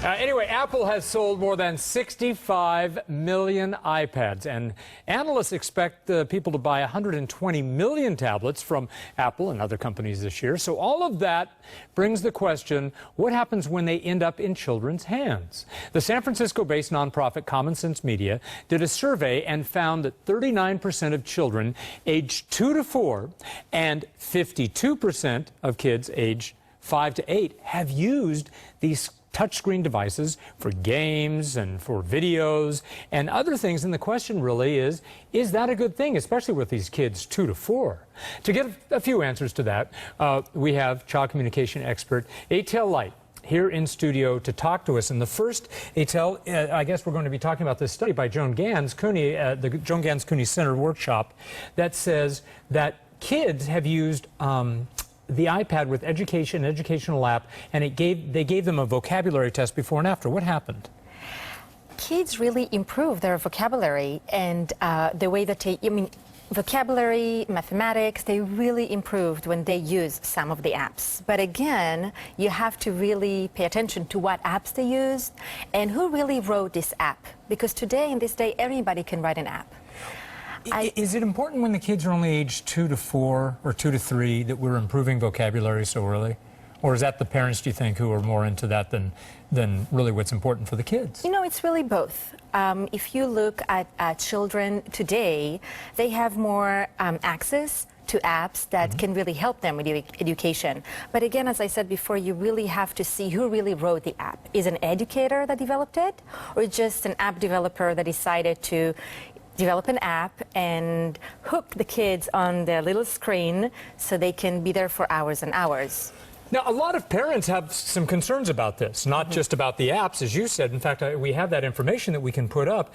Anyway, Apple has sold more than 65 million iPads, and analysts expect people to buy 120 million tablets from Apple and other companies this year. So all of that brings the question, what happens when they end up in children's hands? The San Francisco-based nonprofit Common Sense Media did a survey and found that 39% of children aged 2 to 4 and 52% of kids aged 5 to 8 have used these touchscreen devices for games and for videos and other things. And the question really is that a good thing, especially with these kids 2 to 4? To get a few answers to that, we have child communication expert Etel Leit here in studio to talk to us. And the first, Etel, I guess we're going to be talking about this study by Joan Ganz-Cooney, the Joan Ganz-Cooney Center workshop, that says that kids have used the iPad with educational app, and they gave them a vocabulary test before and after. What happened? Kids really improved their vocabulary and the way that vocabulary, mathematics, they really improved when they use some of the apps. But again, you have to really pay attention to what apps they used and who really wrote this app. Because today, in this day, everybody can write an app. Is it important when the kids are only aged 2 to 4 or 2 to 3 that we're improving vocabulary so early? Or is that the parents, do you think, who are more into that than really what's important for the kids? You know, it's really both. If you look at children today, they have more access to apps that can really help them with education. But again, as I said before, you really have to see who really wrote the app. Is it an educator that developed it, or just an app developer that decided to develop an app and hook the kids on their little screen so they can be there for hours and hours? Now, a lot of parents have some concerns about this, not just about the apps, as you said. In fact, we have that information that we can put up.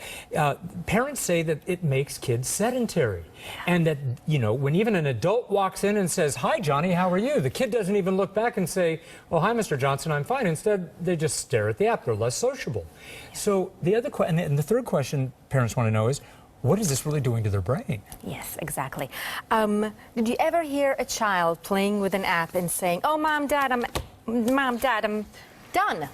Parents say that it makes kids sedentary, and that, you know, when even an adult walks in and says, "Hi, Johnny, how are you?" the kid doesn't even look back and say, "Oh, hi, Mr. Johnson, I'm fine." Instead, they just stare at the app. They're less sociable. So the other and the third question parents want to know is, what is this really doing to their brain? Yes, exactly. Did you ever hear a child playing with an app and saying, "Oh, Mom, Dad, I'm done"?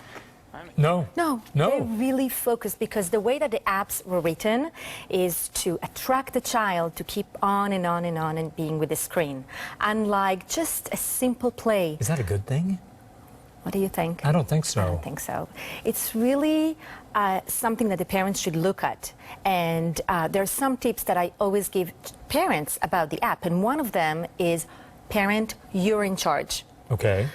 No. No. They really focus, because the way that the apps were written is to attract the child to keep on and on and on and being with the screen. Unlike just a simple play. Is that a good thing? What do you think? I don't think so. I don't think so. It's really something that the parents should look at. And there are some tips that I always give parents about the app. And one of them is, parent, you're in charge. Okay.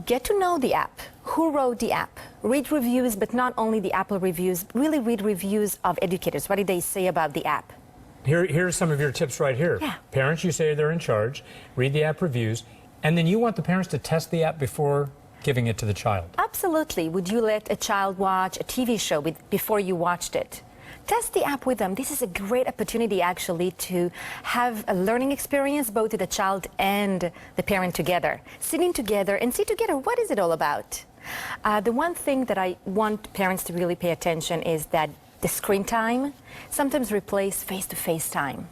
Get to know the app. Who wrote the app? Read reviews, but not only the Apple reviews. Really read reviews of educators. What did they say about the app? Here's some of your tips right here. Yeah. Parents, you say they're in charge. Read the app reviews. And then you want the parents to test the app before giving it to the child. Absolutely. Would you let a child watch a TV show before you watched it? Test the app with them. This is a great opportunity, actually, to have a learning experience both with the child and the parent together. Sitting together and see together, what is it all about? The one thing that I want parents to really pay attention is that the screen time sometimes replaces face-to-face time.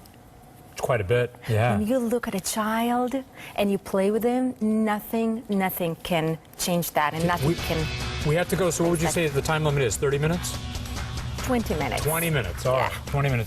Quite a bit, yeah. When you look at a child and you play with them, nothing can change that, and nothing can... We have to go, so what would you say the time limit is? 30 minutes? 20 minutes. 20 minutes, all right. 20 minutes.